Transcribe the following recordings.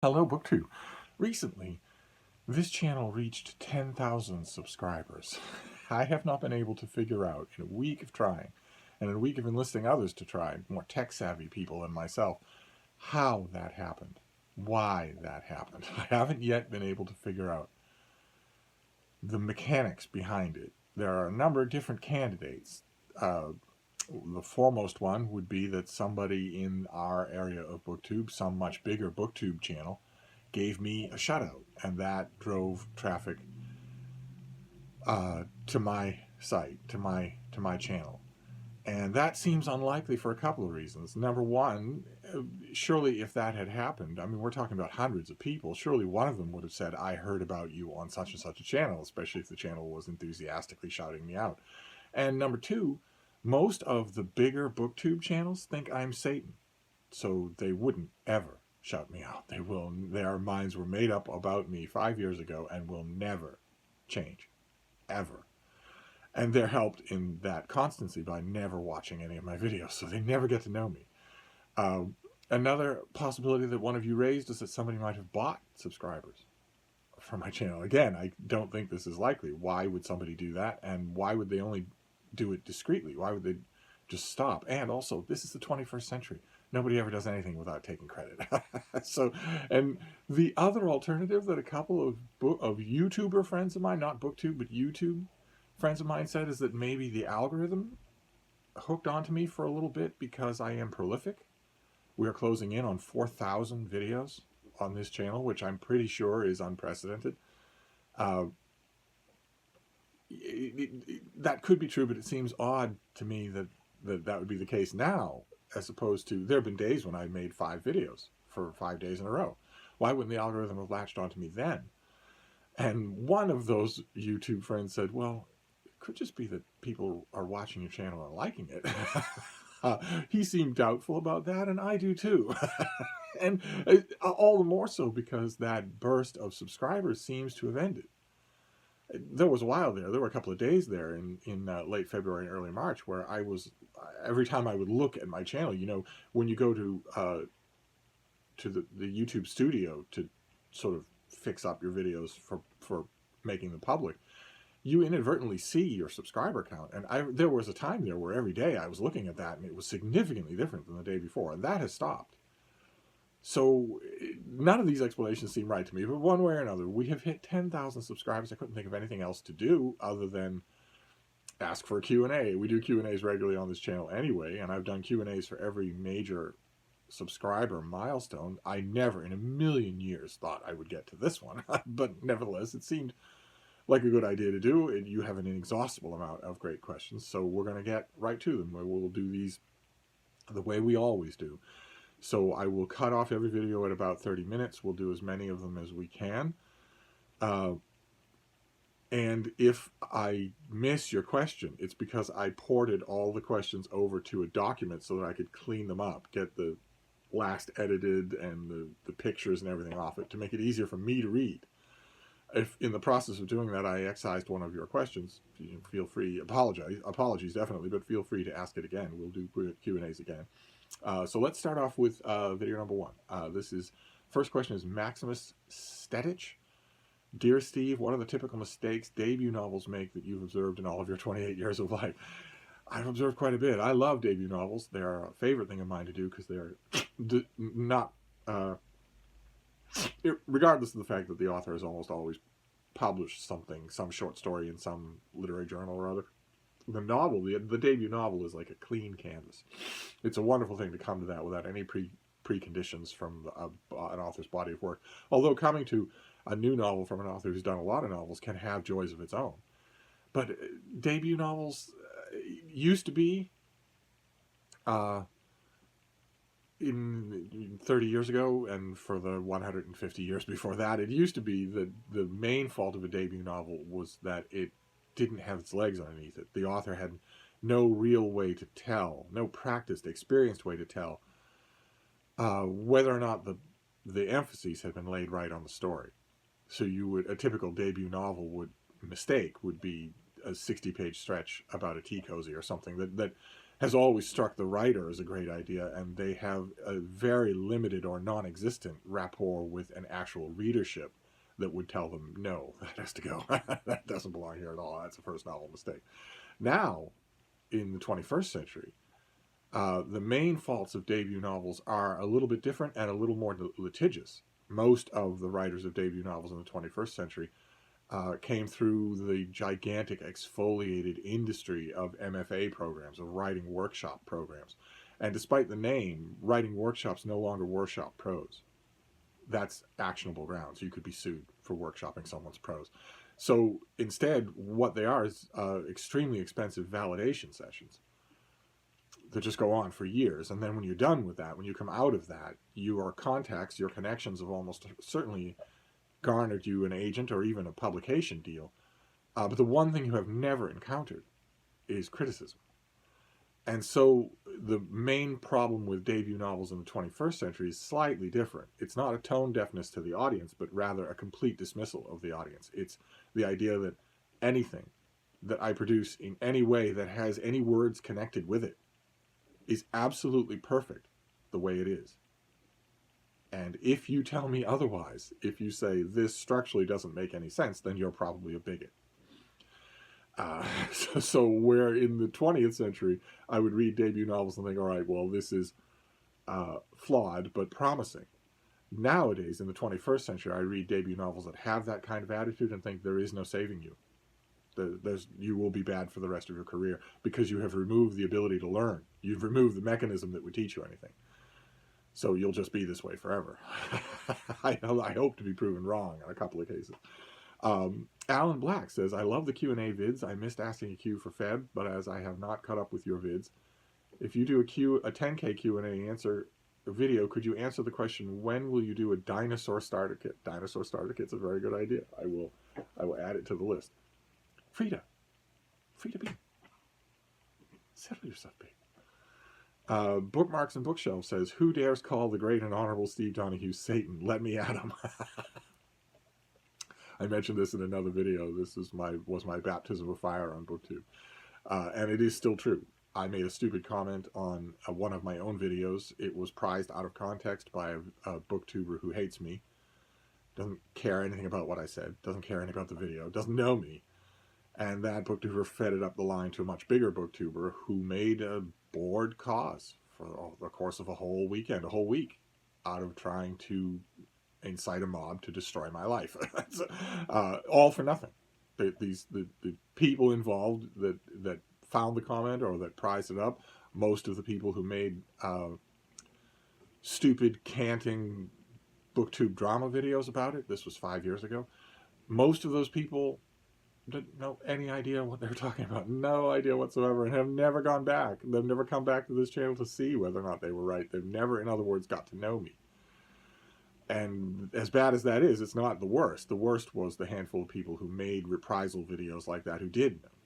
Hello, BookTube. Recently, this channel reached 10,000 subscribers. I have not been able to figure out, in a week of trying, and in a week of enlisting others to try, more tech-savvy people than myself, how that happened. Why that happened. I haven't yet been able to figure out the mechanics behind it. There are a number of different candidates. The foremost one would be that somebody in our area of BookTube, some much bigger BookTube channel, gave me a shutout, and that drove traffic to my site, to my channel. And that seems unlikely for a couple of reasons. Number one, surely if that had happened, I mean, we're talking about hundreds of people, surely one of them would have said, I heard about you on such and such a channel, especially if the channel was enthusiastically shouting me out. And number two, most of the bigger BookTube channels think I'm Satan, so they wouldn't ever shout me out. Their minds were made up about me 5 years ago and will never change, ever. And they're helped in that constancy by never watching any of my videos, so they never get to know me. Another possibility that one of you raised is that somebody might have bought subscribers from my channel. Again, I don't think this is likely. Why would somebody do that? And why would they only do it discreetly? Why would they just stop? And also, this is the 21st century. Nobody ever does anything without taking credit. So, and the other alternative that a couple of YouTuber friends of mine, not BookTube, but YouTube friends of mine said, is that maybe the algorithm hooked onto me for a little bit because I am prolific. We are closing in on 4,000 videos on this channel, which I'm pretty sure is unprecedented. That could be true, but it seems odd to me that would be the case now, as opposed to, there have been days when I made 5 videos for 5 days in a row. Why wouldn't the algorithm have latched onto me then? And one of those YouTube friends said, well, it could just be that people are watching your channel and liking it. He seemed doubtful about that, and I do too. And all the more so because that burst of subscribers seems to have ended. There was a while there were a couple of days there in late February and early March where I was, every time I would look at my channel, you know, when you go to the YouTube studio to sort of fix up your videos for making them public, you inadvertently see your subscriber count. And there was a time there where every day I was looking at that and it was significantly different than the day before, and that has stopped. So none of these explanations seem right to me, but one way or another, we have hit 10,000 subscribers. I couldn't think of anything else to do other than ask for a Q&A. We do Q&As regularly on this channel anyway, and I've done Q&As for every major subscriber milestone. I never in a million years thought I would get to this one, but nevertheless, it seemed like a good idea to do. And you have an inexhaustible amount of great questions, so we're going to get right to them. We'll do these the way we always do. So I will cut off every video at about 30 minutes. We'll do as many of them as we can. And if I miss your question, it's because I ported all the questions over to a document so that I could clean them up, get the last edited and the pictures and everything off it to make it easier for me to read. If in the process of doing that I excised one of your questions, feel free, apologies definitely, but feel free to ask it again. We'll do Q&As again. So let's start off with video number 1. First question is Maximus Stetich. Dear Steve, what are the typical mistakes debut novels make that you've observed in all of your 28 years of life? I've observed quite a bit. I love debut novels. They're a favorite thing of mine to do because they're not, regardless of the fact that the author has almost always published something, some short story in some literary journal or other. The novel, the debut novel, is like a clean canvas. It's a wonderful thing to come to that without any preconditions from an author's body of work. Although coming to a new novel from an author who's done a lot of novels can have joys of its own. But debut novels used to be, in 30 years ago, and for the 150 years before that, it used to be that the main fault of a debut novel was that it didn't have its legs underneath it. The author had no real way to tell, no practiced, experienced way to tell whether or not the emphases had been laid right on the story. So a typical debut novel mistake would be a 60-page stretch about a tea cozy or something that has always struck the writer as a great idea, and they have a very limited or non-existent rapport with an actual readership that would tell them, no, that has to go. That doesn't belong here at all. That's a first novel mistake. Now, in the 21st century, the main faults of debut novels are a little bit different and a little more litigious. Most of the writers of debut novels in the 21st century came through the gigantic exfoliated industry of MFA programs, of writing workshop programs. And despite the name, writing workshops no longer workshop prose. That's actionable grounds. You could be sued for workshopping someone's prose. So instead, what they are is extremely expensive validation sessions that just go on for years. And then when you're done with that, when you come out of that, your contacts, your connections have almost certainly garnered you an agent or even a publication deal. But the one thing you have never encountered is criticism. And so the main problem with debut novels in the 21st century is slightly different. It's not a tone deafness to the audience, but rather a complete dismissal of the audience. It's the idea that anything that I produce in any way that has any words connected with it is absolutely perfect the way it is. And if you tell me otherwise, if you say this structurally doesn't make any sense, then you're probably a bigot. So where in the 20th century, I would read debut novels and think, all right, well, this is flawed but promising. Nowadays, in the 21st century, I read debut novels that have that kind of attitude and think there is no saving you. You will be bad for the rest of your career because you have removed the ability to learn. You've removed the mechanism that would teach you anything. So you'll just be this way forever. I hope to be proven wrong in a couple of cases. Alan Black says, I love the Q&A vids. I missed asking a Q for Feb, but as I have not caught up with your vids, if you do a 10K Q&A answer video, could you answer the question, when will you do a dinosaur starter kit? Dinosaur starter kit's a very good idea. I will add it to the list. Frida B. Settle yourself, babe. Bookmarks and Bookshelf says, who dares call the great and honorable Steve Donoghue Satan? Let me at him. I mentioned this in another video. This was my baptism of fire on BookTube. And it is still true. I made a stupid comment on one of my own videos. It was prized out of context by a booktuber who hates me. Doesn't care anything about what I said. Doesn't care anything about the video. Doesn't know me. And that booktuber fed it up the line to a much bigger booktuber who made a board cause for the course of a whole weekend, a whole week, out of trying to incite a mob to destroy my life. All for nothing. The people involved that found the comment or that prized it up, most of the people who made stupid, canting booktube drama videos about it, this was 5 years ago, most of those people didn't know any idea what they were talking about. No idea whatsoever, and have never gone back. They've never come back to this channel to see whether or not they were right. They've never, in other words, got to know me. And as bad as that is, it's not the worst. The worst was the handful of people who made reprisal videos like that,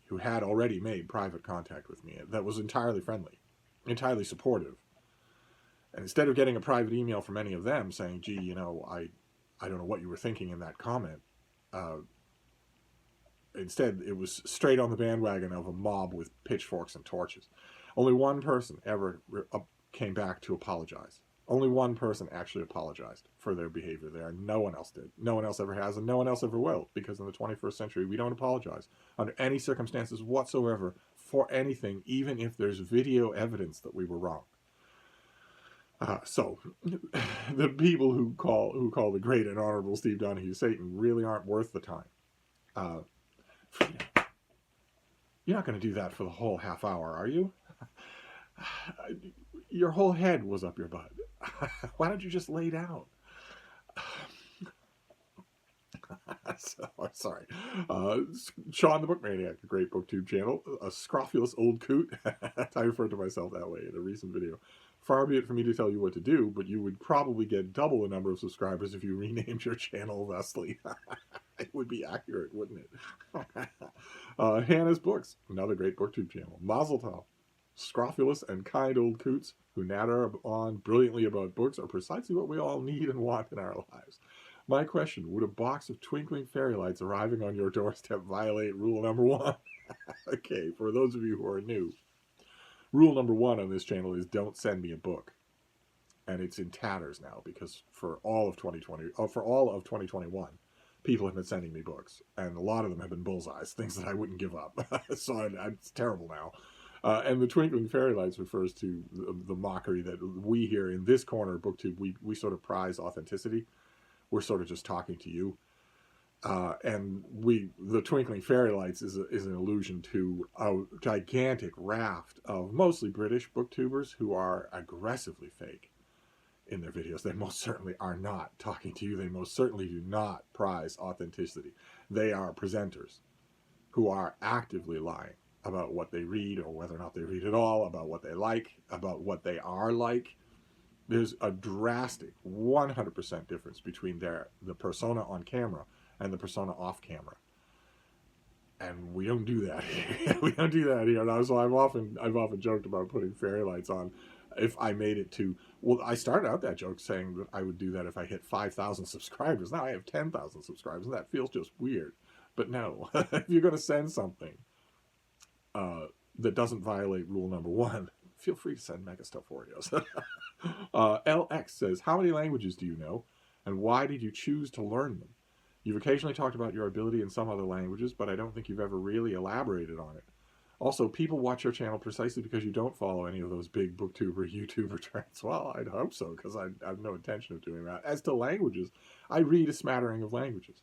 who had already made private contact with me. That was entirely friendly, entirely supportive. And instead of getting a private email from any of them saying, gee, you know, I don't know what you were thinking in that comment, instead, it was straight on the bandwagon of a mob with pitchforks and torches. Only one person ever came back to apologize. Only one person actually apologized for their behavior there. No one else did. No one else ever has, and no one else ever will, because in the 21st century, we don't apologize under any circumstances whatsoever for anything, even if there's video evidence that we were wrong. So, the people who call the great and honorable Steve Donoghue Satan really aren't worth the time. Frida, you're not going to do that for the whole half hour, are you? Your whole head was up your butt. Why don't you just lay down? Sorry. Sean the Book Maniac, a great booktube channel, a scrofulous old coot. I referred to myself that way in a recent video. Far be it for me to tell you what to do, but you would probably get double the number of subscribers if you renamed your channel thusly. It would be accurate, wouldn't it? Hannah's Books, another great booktube channel. Mazel tov. Scrofulous and kind old coots who natter on brilliantly about books are precisely what we all need and want in our lives. My question, would a box of twinkling fairy lights arriving on your doorstep violate rule number 1? Okay, for those of you who are new, Rule number one on this channel is don't send me a book. And it's in tatters now because for all of 2021, people have been sending me books, and a lot of them have been bullseyes, things that I wouldn't give up. So it's terrible now. And the twinkling fairy lights refers to the mockery that we here in this corner of BookTube, we sort of prize authenticity. We're sort of just talking to you. And the twinkling fairy lights is an allusion to a gigantic raft of mostly British booktubers who are aggressively fake in their videos. They most certainly are not talking to you. They most certainly do not prize authenticity. They are presenters who are actively lying about what they read or whether or not they read at all, about what they like, about what they are like. There's a drastic 100% difference between the persona on camera and the persona off camera. And we don't do that here. We don't do that here. And so I've often joked about putting fairy lights on if I made it to, well, I started out that joke saying that I would do that if I hit 5,000 subscribers. Now I have 10,000 subscribers, and that feels just weird. But no, if you're going to send something that doesn't violate rule number one, feel free to send mega stuff Oreos. LX says, how many languages do you know, and why did you choose to learn them? You've occasionally talked about your ability in some other languages, but I don't think you've ever really elaborated on it. Also, people watch your channel precisely because you don't follow any of those big booktuber, YouTuber trends. Well, I'd hope so, because I have no intention of doing that. As to languages, I read a smattering of languages.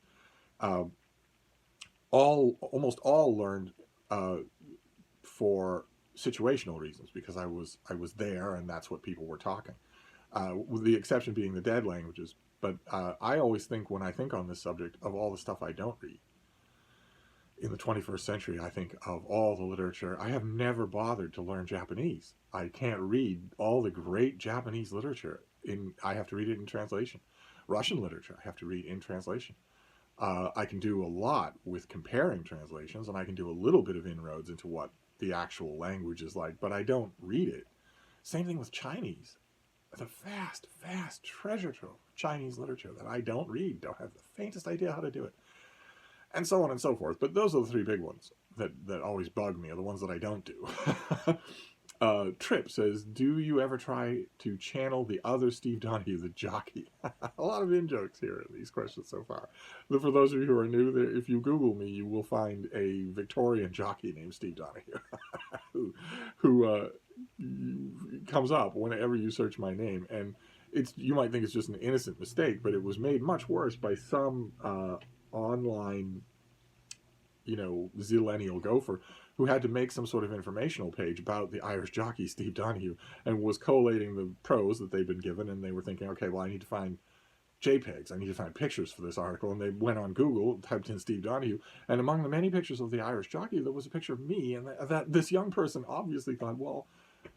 Almost all learned for situational reasons, because I was there and that's what people were talking. With the exception being the dead languages. But I always think, when I think on this subject, of all the stuff I don't read. In the 21st century, I think of all the literature, I have never bothered to learn Japanese. I can't read all the great Japanese literature. I have to read it in translation. Russian literature, I have to read in translation. I can do a lot with comparing translations, and I can do a little bit of inroads into what the actual language is like, but I don't read it. Same thing with Chinese. The vast, vast treasure trove of Chinese literature that I don't read, don't have the faintest idea how to do it. And so on and so forth. But those are the three big ones that always bug me, are the ones that I don't do. Trip says, do you ever try to channel the other Steve Donoghue, the jockey? A lot of in-jokes here in these questions so far. But for those of you who are new, if you Google me, you will find a Victorian jockey named Steve Donoghue who comes up whenever you search my name. And you might think it's just an innocent mistake, but it was made much worse by some online, zillennial gopher who had to make some sort of informational page about the Irish jockey Steve Donoghue, and was collating the prose that they'd been given, and they were thinking, okay, well, I need to find JPEGs, I need to find pictures for this article, and they went on Google, typed in Steve Donoghue, and among the many pictures of the Irish jockey, there was a picture of me, and that this young person obviously thought, well,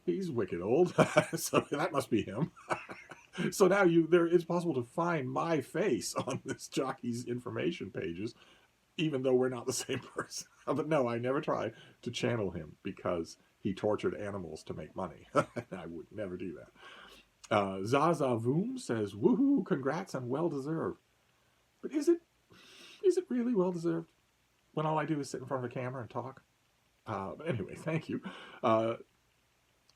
he's wicked old, so that must be him. So now it's possible to find my face on this jockey's information pages, even though we're not the same person. But no, I never try to channel him because he tortured animals to make money. I would never do that. Zaza Voom says, woohoo, congrats and well-deserved. But is it really well-deserved when all I do is sit in front of a camera and talk? But anyway, thank you.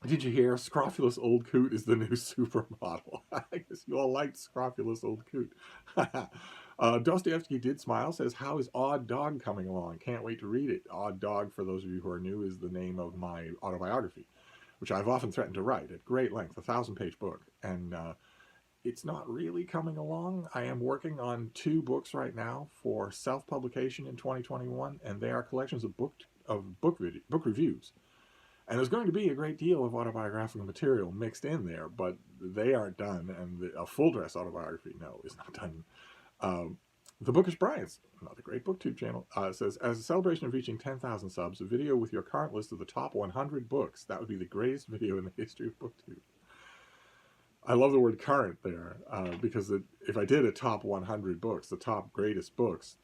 Did you hear? Scrofulous Old Coot is the new supermodel. I guess you all liked Scrofulous Old Coot. Dostoevsky Did Smile says, how is Odd Dog coming along? Can't wait to read it. Odd Dog, for those of you who are new, is the name of my autobiography, which I've often threatened to write at great length, a 1,000-page book. And it's not really coming along. I am working on 2 books right now for self-publication in 2021, and they are collections of book reviews. And there's going to be a great deal of autobiographical material mixed in there, but they aren't done. And a full-dress autobiography, no, is not done. The Bookish Bryants, another great BookTube channel, says, as a celebration of reaching 10,000 subs, a video with your current list of the top 100 books. That would be the greatest video in the history of BookTube. I love the word current there, because if I did a top 100 books, the top greatest books,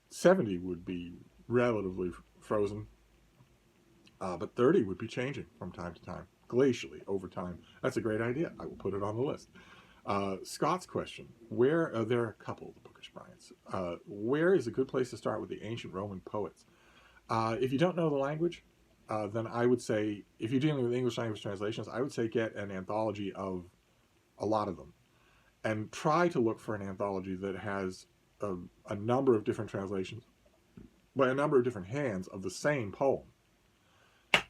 70 would be relatively frozen. But 30 would be changing from time to time, glacially over time. That's a great idea. I will put it on the list. Scott's question, there are a couple of the Bookish Bryants. Where is a good place to start with the ancient Roman poets? If you don't know the language, then I would say, if you're dealing with English language translations, I would say get an anthology of a lot of them, and try to look for an anthology that has a number of different translations by a number of different hands of the same poem.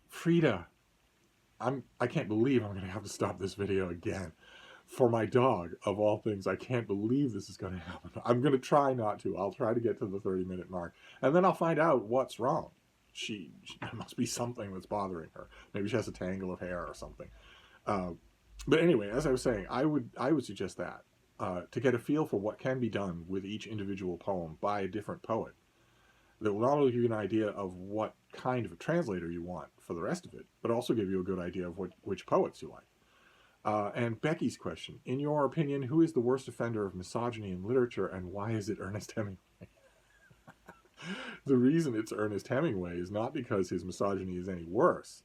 Frida, I can't believe I'm going to have to stop this video again. For my dog, of all things, I can't believe this is going to happen. I'm going to try not to. I'll try to get to the 30-minute mark, and then I'll find out what's wrong. There must be something that's bothering her. Maybe she has a tangle of hair or something. But anyway, as I was saying, I would suggest that to get a feel for what can be done with each individual poem by a different poet. That will not only give you an idea of what kind of a translator you want for the rest of it, but also give you a good idea of which poets you like. And Becky's question, in your opinion, who is the worst offender of misogyny in literature, and why is it Ernest Hemingway? The reason it's Ernest Hemingway is not because his misogyny is any worse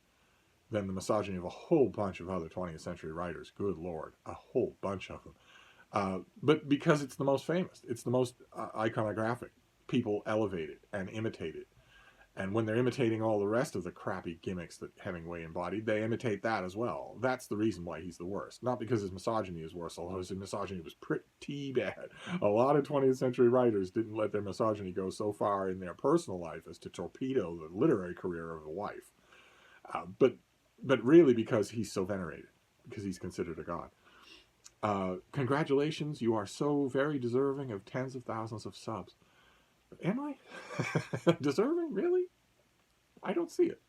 than the misogyny of a whole bunch of other 20th century writers. Good Lord, a whole bunch of them. But because it's the most famous, it's the most iconographic. People elevate it and imitate it. And when they're imitating all the rest of the crappy gimmicks that Hemingway embodied, they imitate that as well. That's the reason why he's the worst. Not because his misogyny is worse, although his misogyny was pretty bad. A lot of 20th century writers didn't let their misogyny go so far in their personal life as to torpedo the literary career of a wife. But really because he's so venerated, because he's considered a god. Congratulations, you are so very deserving of tens of thousands of subs. Am I? Deserving? Really? I don't see it.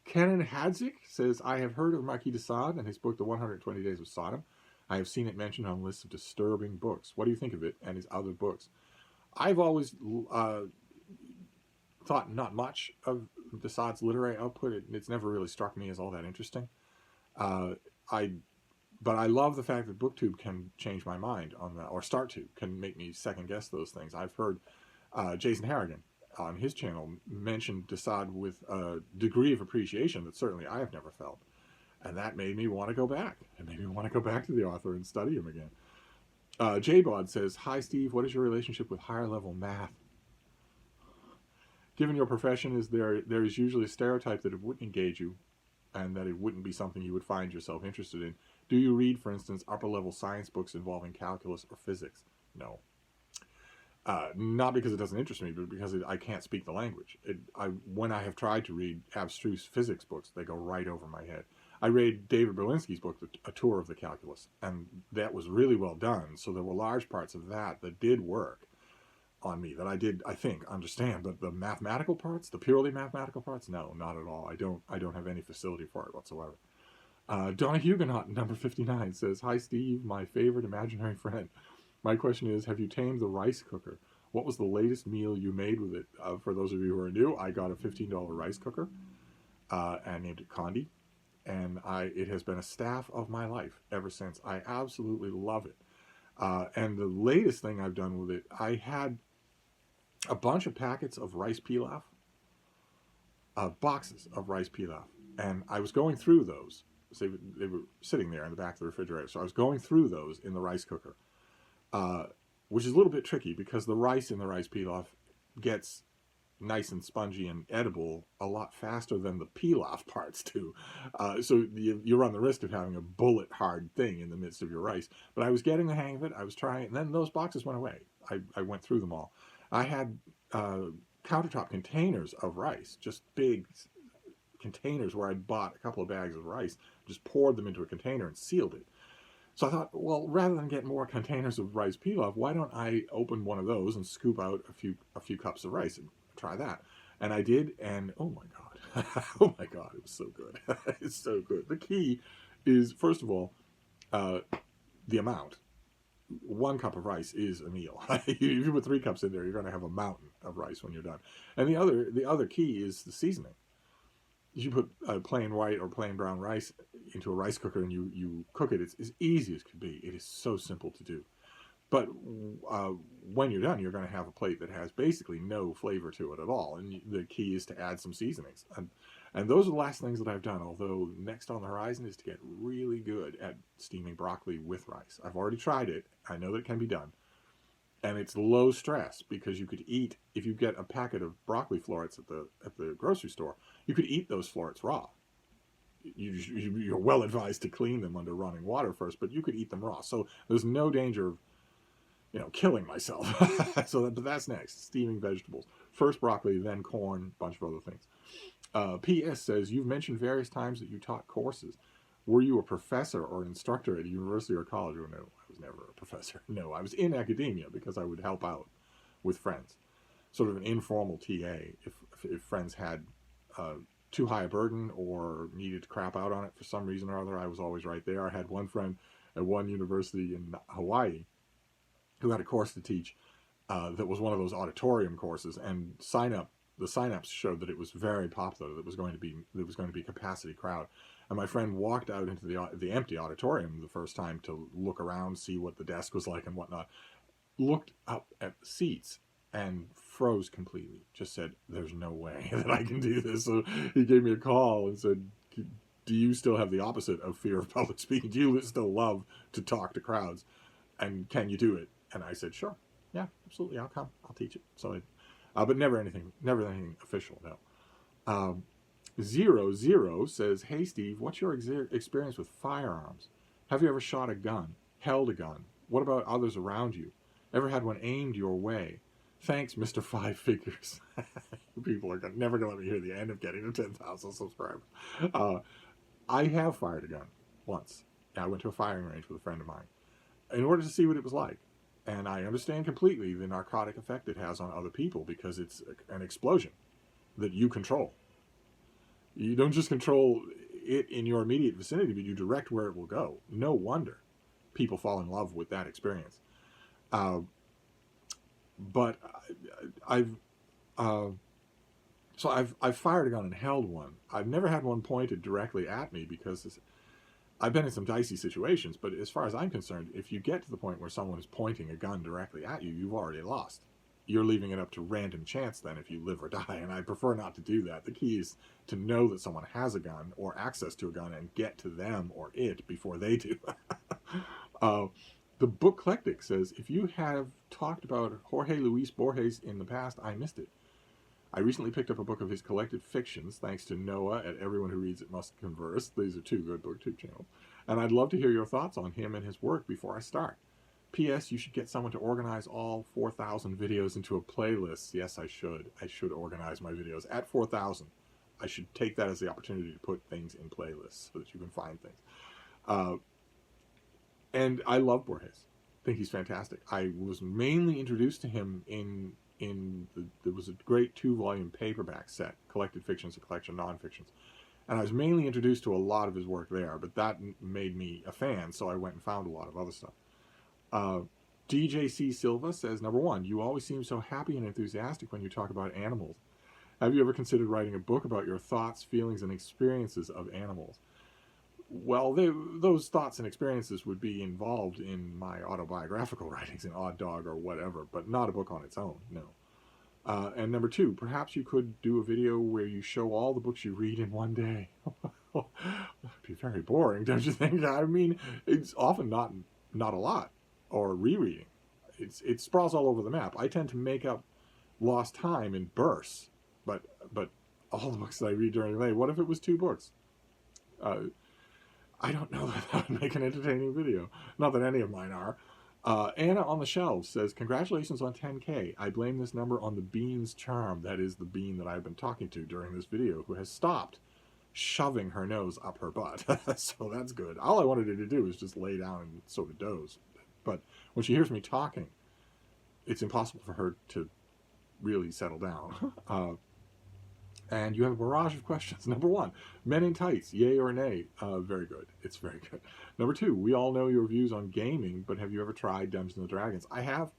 Kenan Hadzik says, I have heard of Marquis de Sade and his book, The 120 Days of Sodom. I have seen it mentioned on lists of disturbing books. What do you think of it and his other books? I've always thought not much of de Sade's literary output. It's never really struck me as all that interesting. But I love the fact that BookTube can change my mind on that, or can make me second guess those things. I've heard Jason Harrigan on his channel mention de Sade with a degree of appreciation that certainly I have never felt. And that made me want to go back. It made me want to go back to the author and study him again. J-Bod says, hi Steve, what is your relationship with higher level math? Given your profession, there is usually a stereotype that it wouldn't engage you and that it wouldn't be something you would find yourself interested in. Do you read, for instance, upper-level science books involving calculus or physics? No. Not because it doesn't interest me, but because I can't speak the language. When I have tried to read abstruse physics books, they go right over my head. I read David Berlinski's book, A Tour of the Calculus, and that was really well done, so there were large parts of that did work on me, that I did, I think, understand. But the mathematical parts, the purely mathematical parts, no, not at all. I don't have any facility for it whatsoever. Donna Huguenot, number 59, says, hi Steve, my favorite imaginary friend. My question is, have you tamed the rice cooker? What was the latest meal you made with it? For those of you who are new, I got a $15 rice cooker and named it Condi. And it has been a staff of my life ever since. I absolutely love it. And the latest thing I've done with it, I had a bunch of packets of rice pilaf, boxes of rice pilaf. And I was going through those. So they were sitting there in the back of the refrigerator. So I was going through those in the rice cooker, which is a little bit tricky because the rice in the rice pilaf gets nice and spongy and edible a lot faster than the pilaf parts do. So you run the risk of having a bullet hard thing in the midst of your rice. But I was getting the hang of it. I was trying, and then those boxes went away. I went through them all. I had countertop containers of rice, just big containers where I'd bought a couple of bags of rice, just poured them into a container and sealed it. So I thought, well, rather than get more containers of rice pilaf, why don't I open one of those and scoop out a few cups of rice and try that? And I did, and oh my god, oh my god, it was so good. It's so good. The key is, first of all, the amount. 1 cup of rice is a meal. If you put 3 cups in there, you're going to have a mountain of rice when you're done. And the other key is the seasoning. You put plain white or plain brown rice into a rice cooker and you cook it. It's as easy as could be. It is so simple to do. But when you're done, you're going to have a plate that has basically no flavor to it at all. And the key is to add some seasonings. And those are the last things that I've done, although next on the horizon is to get really good at steaming broccoli with rice. I've already tried it. I know that it can be done. and it's low stress because you could eat, if you get a packet of broccoli florets at the grocery store, you could eat those florets raw. You're well advised to clean them under running water first, but you could eat them raw. So there's no danger of, killing myself. But that's next. Steaming vegetables. First broccoli, then corn, bunch of other things. P.S. says, you've mentioned various times that you taught courses. Were you a professor or an instructor at a university or college? Oh, no, I was never a professor. No, I was in academia because I would help out with friends. Sort of an informal TA. If friends had too high a burden or needed to crap out on it for some reason or other, I was always right there. I had one friend at one university in Hawaii who had a course to teach that was one of those auditorium courses, and the sign-ups showed that it was very popular. That was going to be a capacity crowd. And my friend walked out into the empty auditorium the first time to look around, see what the desk was like and whatnot. Looked up at the seats and froze completely. Just said, "There's no way that I can do this." So he gave me a call and said, "Do you still have the opposite of fear of public speaking? Do you still love to talk to crowds? And can you do it?" And I said, "Sure, yeah, absolutely. I'll come. I'll teach it." So, but never anything official. No. 00 says, "Hey Steve, what's your experience with firearms? Have you ever shot a gun? Held a gun? What about others around you? Ever had one aimed your way? Thanks, Mr. Five Figures." People are never going to let me hear the end of getting to 10,000 subscribers. I have fired a gun once. I went to a firing range with a friend of mine in order to see what it was like. And I understand completely the narcotic effect it has on other people because it's an explosion that you control. You don't just control it in your immediate vicinity, but you direct where it will go. No wonder people fall in love with that experience. But I've fired a gun and held one. I've never had one pointed directly at me because I've been in some dicey situations. But as far as I'm concerned, if you get to the point where someone is pointing a gun directly at you, you've already lost. You're leaving it up to random chance then if you live or die, and I prefer not to do that. The key is to know that someone has a gun or access to a gun and get to them or it before they do. The Booklectic says, "If you have talked about Jorge Luis Borges in the past, I missed it. I recently picked up a book of his collected fictions, thanks to Noah at Everyone Who Reads It Must Converse." These are two good BookTube channels. "And I'd love to hear your thoughts on him and his work before I start. P.S. You should get someone to organize all 4,000 videos into a playlist." Yes, I should. I should organize my videos. At 4,000, I should take that as the opportunity to put things in playlists so that you can find things. And I love Borges. I think he's fantastic. I was mainly introduced to him there was a great 2-volume paperback set, Collected Fictions, a collection of nonfictions. And I was mainly introduced to a lot of his work there, but that made me a fan, so I went and found a lot of other stuff. DJC Silva says, "Number 1, you always seem so happy and enthusiastic when you talk about animals. Have you ever considered writing a book about your thoughts, feelings, and experiences of animals?" Well, those thoughts and experiences would be involved in my autobiographical writings in Odd Dog or whatever, but not a book on its own, no. And number 2, perhaps you could do a video where you show all the books you read in one day. That'd be very boring, don't you think? I mean, it's often not a lot, or rereading. It sprawls all over the map. I tend to make up lost time in bursts, but all the books that I read during the day, what if it was 2 books? I don't know that that would make an entertaining video. Not that any of mine are. Anna on the Shelves says, "Congratulations on 10K. I blame this number on the bean's charm." That is the bean that I've been talking to during this video, who has stopped shoving her nose up her butt. So that's good. All I wanted her to do is just lay down and sort of doze. But when she hears me talking, it's impossible for her to really settle down. And you have a barrage of questions. Number 1, Men in Tights, yay or nay? Very good. It's very good. Number 2, we all know your views on gaming, but have you ever tried Dungeons & Dragons? I have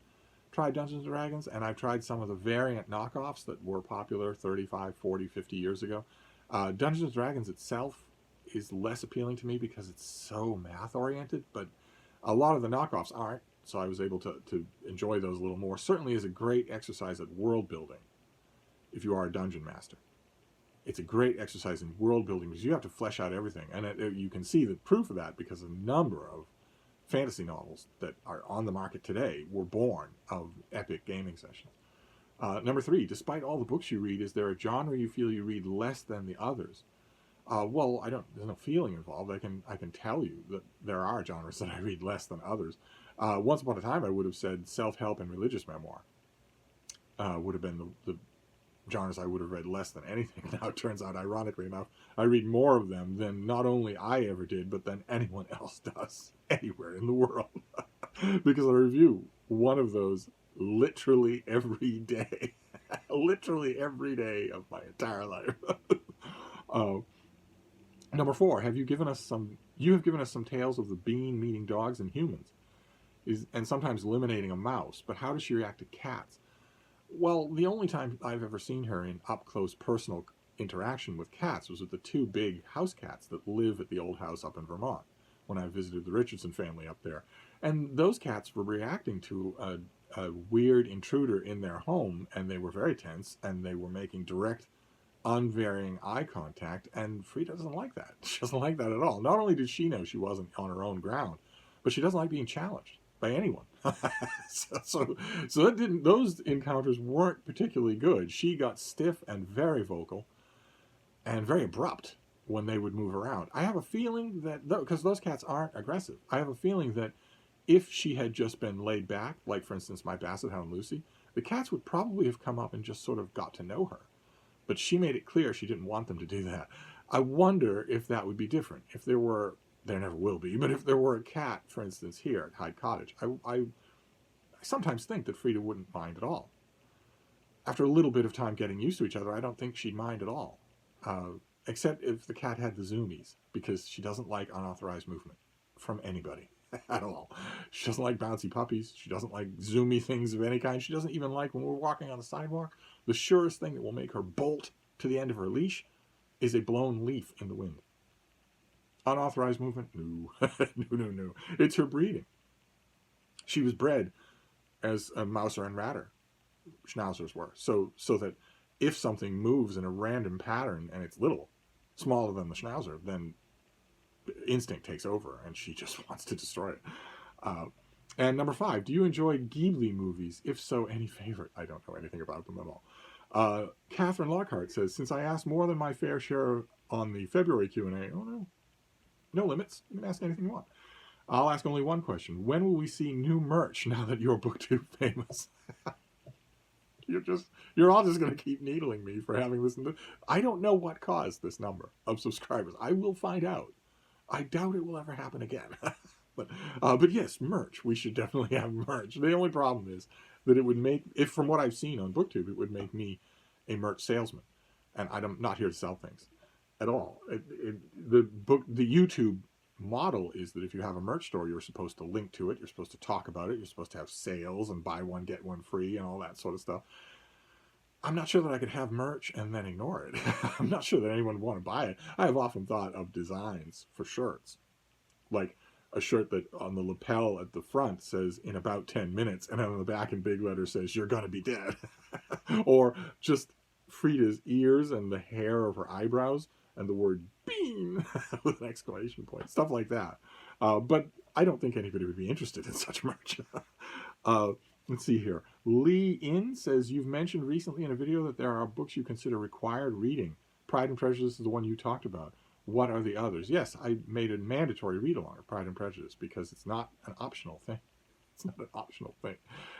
tried Dungeons & Dragons, and I've tried some of the variant knockoffs that were popular 35, 40, 50 years ago. Dungeons & Dragons itself is less appealing to me because it's so math-oriented, but a lot of the knockoffs aren't, so I was able to enjoy those a little more. Certainly is a great exercise at world building if you are a dungeon master. It's a great exercise in world building because you have to flesh out everything. And you can see the proof of that because a number of fantasy novels that are on the market today were born of epic gaming sessions. Number 3, despite all the books you read, is there a genre you feel you read less than the others? Well, there's no feeling involved. I can tell you that there are genres that I read less than others. Once upon a time, I would have said self-help and religious memoir would have been the genres I would have read less than anything. Now it turns out, ironically enough, I read more of them than not only I ever did, but than anyone else does anywhere in the world. Because I review one of those literally every day. Literally every day of my entire life. Number 4, you have given us some tales of the bean meeting dogs and humans, and sometimes eliminating a mouse, but how does she react to cats? Well, the only time I've ever seen her in up-close personal interaction with cats was with the 2 big house cats that live at the old house up in Vermont, when I visited the Richardson family up there. And those cats were reacting to a weird intruder in their home, and they were very tense, and they were making direct, unvarying eye contact, and Frida doesn't like that. She doesn't like that at all. Not only did she know she wasn't on her own ground, but she doesn't like being challenged by anyone. so those encounters weren't particularly good. She got stiff and very vocal and very abrupt when they would move around. I have a feeling that, because those cats aren't aggressive, I have a feeling that if she had just been laid back, like for instance my Basset Hound Lucy, the cats would probably have come up and just sort of got to know her. But she made it clear she didn't want them to do that. I wonder if that would be different. If there never will be, but if there were a cat, for instance, here at Hyde Cottage, I sometimes think that Frida wouldn't mind at all. After a little bit of time getting used to each other, I don't think she'd mind at all. Except if the cat had the zoomies, because she doesn't like unauthorized movement from anybody at all. She doesn't like bouncy puppies. She doesn't like zoomy things of any kind. She doesn't even like when we're walking on the sidewalk. The surest thing that will make her bolt to the end of her leash is a blown leaf in the wind. Unauthorized movement? No. No. It's her breeding. She was bred as a Mouser and Ratter. Schnauzers were. So that if something moves in a random pattern and it's little, smaller than the Schnauzer, then instinct takes over and she just wants to destroy it. And number 5, do you enjoy Ghibli movies? If so, any favorite? I don't know anything about them at all. Catherine Lockhart says, since I asked more than my fair share on the February Q&A, no limits. You can ask anything you want. I'll ask only one question. When will we see new merch now that you're BookTube famous? You're all just going to keep needling me for having listened to. I don't know what caused this number of subscribers. I will find out. I doubt it will ever happen again. But yes, merch. We should definitely have merch. The only problem is that it would make, if from what I've seen on BookTube, it would make me a merch salesman, and I'm not here to sell things at all. The YouTube model is that if you have a merch store, you're supposed to link to it, you're supposed to talk about it, you're supposed to have sales and buy one get one free and all that sort of stuff. I'm not sure that I could have merch and then ignore it. I'm not sure that anyone would want to buy it. I have often thought of designs for shirts, like a shirt that on the lapel at the front says in about 10 minutes and on the back in big letters says you're gonna be dead. Or just Frida's ears and the hair of her eyebrows and the word bean with an exclamation point, stuff like that. But I don't think anybody would be interested in such merch. Let's see here. Lee In says, you've mentioned recently in a video that there are books you consider required reading. Pride and Prejudice is the one you talked about. What are the others? Yes, I made a mandatory read-along of Pride and Prejudice because it's not an optional thing. It's not an optional thing.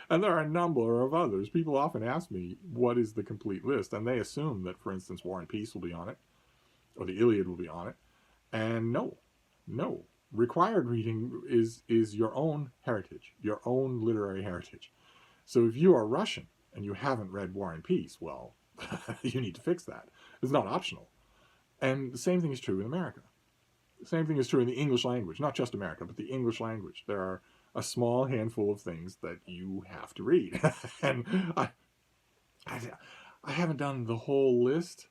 And there are a number of others. People often ask me, what is the complete list? And they assume that, for instance, War and Peace will be on it, or the Iliad will be on it. And no. Required reading is your own heritage, your own literary heritage. So if you are Russian and you haven't read War and Peace, well, you need to fix that. It's not optional. And the same thing is true in America. The same thing is true in the English language, not just America, but the English language. There are a small handful of things that you have to read. And I haven't done the whole list.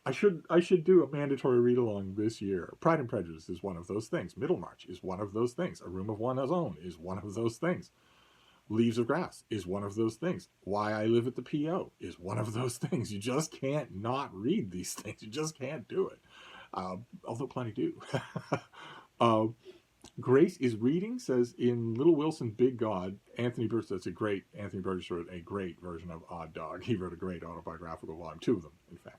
I should do a mandatory read-along this year. Pride and Prejudice is one of those things. Middlemarch is one of those things. A Room of One's Own is one of those things. Leaves of Grass is one of those things. Why I Live at the P.O. is one of those things. You just can't not read these things. You just can't do it. Although plenty do. Grace is reading says in Little Wilson, Big God, Anthony Burgess. That's a great. Anthony Burgess wrote a great version of Odd Dog. He wrote a great autobiographical volume, two of them, in fact.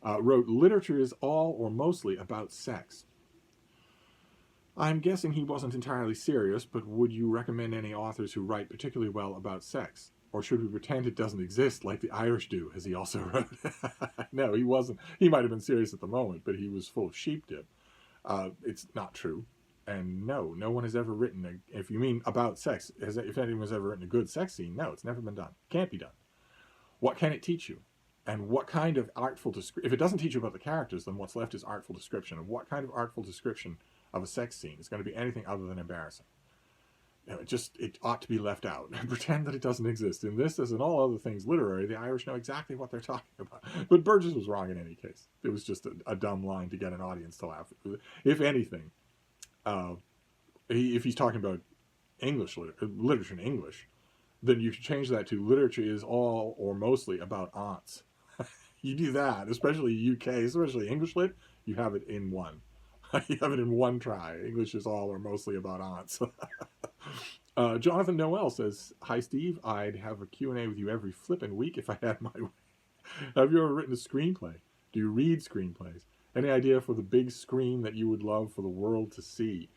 Wrote literature is all or mostly about sex. I'm guessing he wasn't entirely serious, but would you recommend any authors who write particularly well about sex? Or should we pretend it doesn't exist like the Irish do, as he also wrote? No, he wasn't. He might have been serious at the moment, but he was full of sheep dip. It's not true. And no, no one has ever written, if you mean about sex, if anyone's ever written a good sex scene, no, it's never been done. Can't be done. What can it teach you? And what kind of artful description? If it doesn't teach you about the characters, then what's left is artful description. And what kind of artful description of a sex scene is going to be anything other than embarrassing? You know, it ought to be left out. Pretend that it doesn't exist. In this, as in all other things literary, the Irish know exactly what they're talking about. But Burgess was wrong in any case. It was just a dumb line to get an audience to laugh. If anything, if he's talking about English literature in English, then you should change that to literature is all or mostly about aunts. You do that, especially UK, especially English lit, you have it in one. You have it in one try. English is all or mostly about aunts. Jonathan Noel says, "Hi Steve, I'd have a Q&A with you every flippin' week if I had my way. Have you ever written a screenplay? Do you read screenplays? Any idea for the big screen that you would love for the world to see?"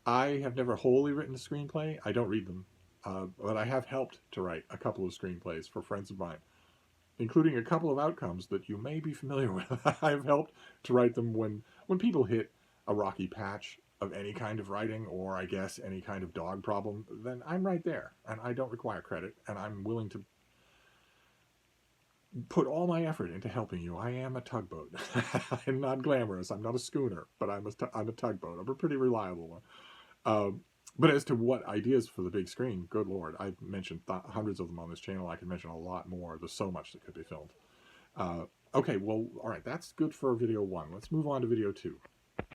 I have never wholly written a screenplay. I don't read them. But I have helped to write a couple of screenplays for friends of mine, including a couple of outcomes that you may be familiar with. I've helped to write them when people hit a rocky patch of any kind of writing, or I guess any kind of dog problem, then I'm right there, and I don't require credit, and I'm willing to put all my effort into helping you. I am a tugboat. I'm not glamorous. I'm not a schooner, but I'm a tugboat. I'm a pretty reliable one. But as to what ideas for the big screen, good Lord, I've mentioned hundreds of them on this channel. I can mention a lot more. There's so much that could be filmed. Okay, well, all right, that's good for video 1. Let's move on to video 2.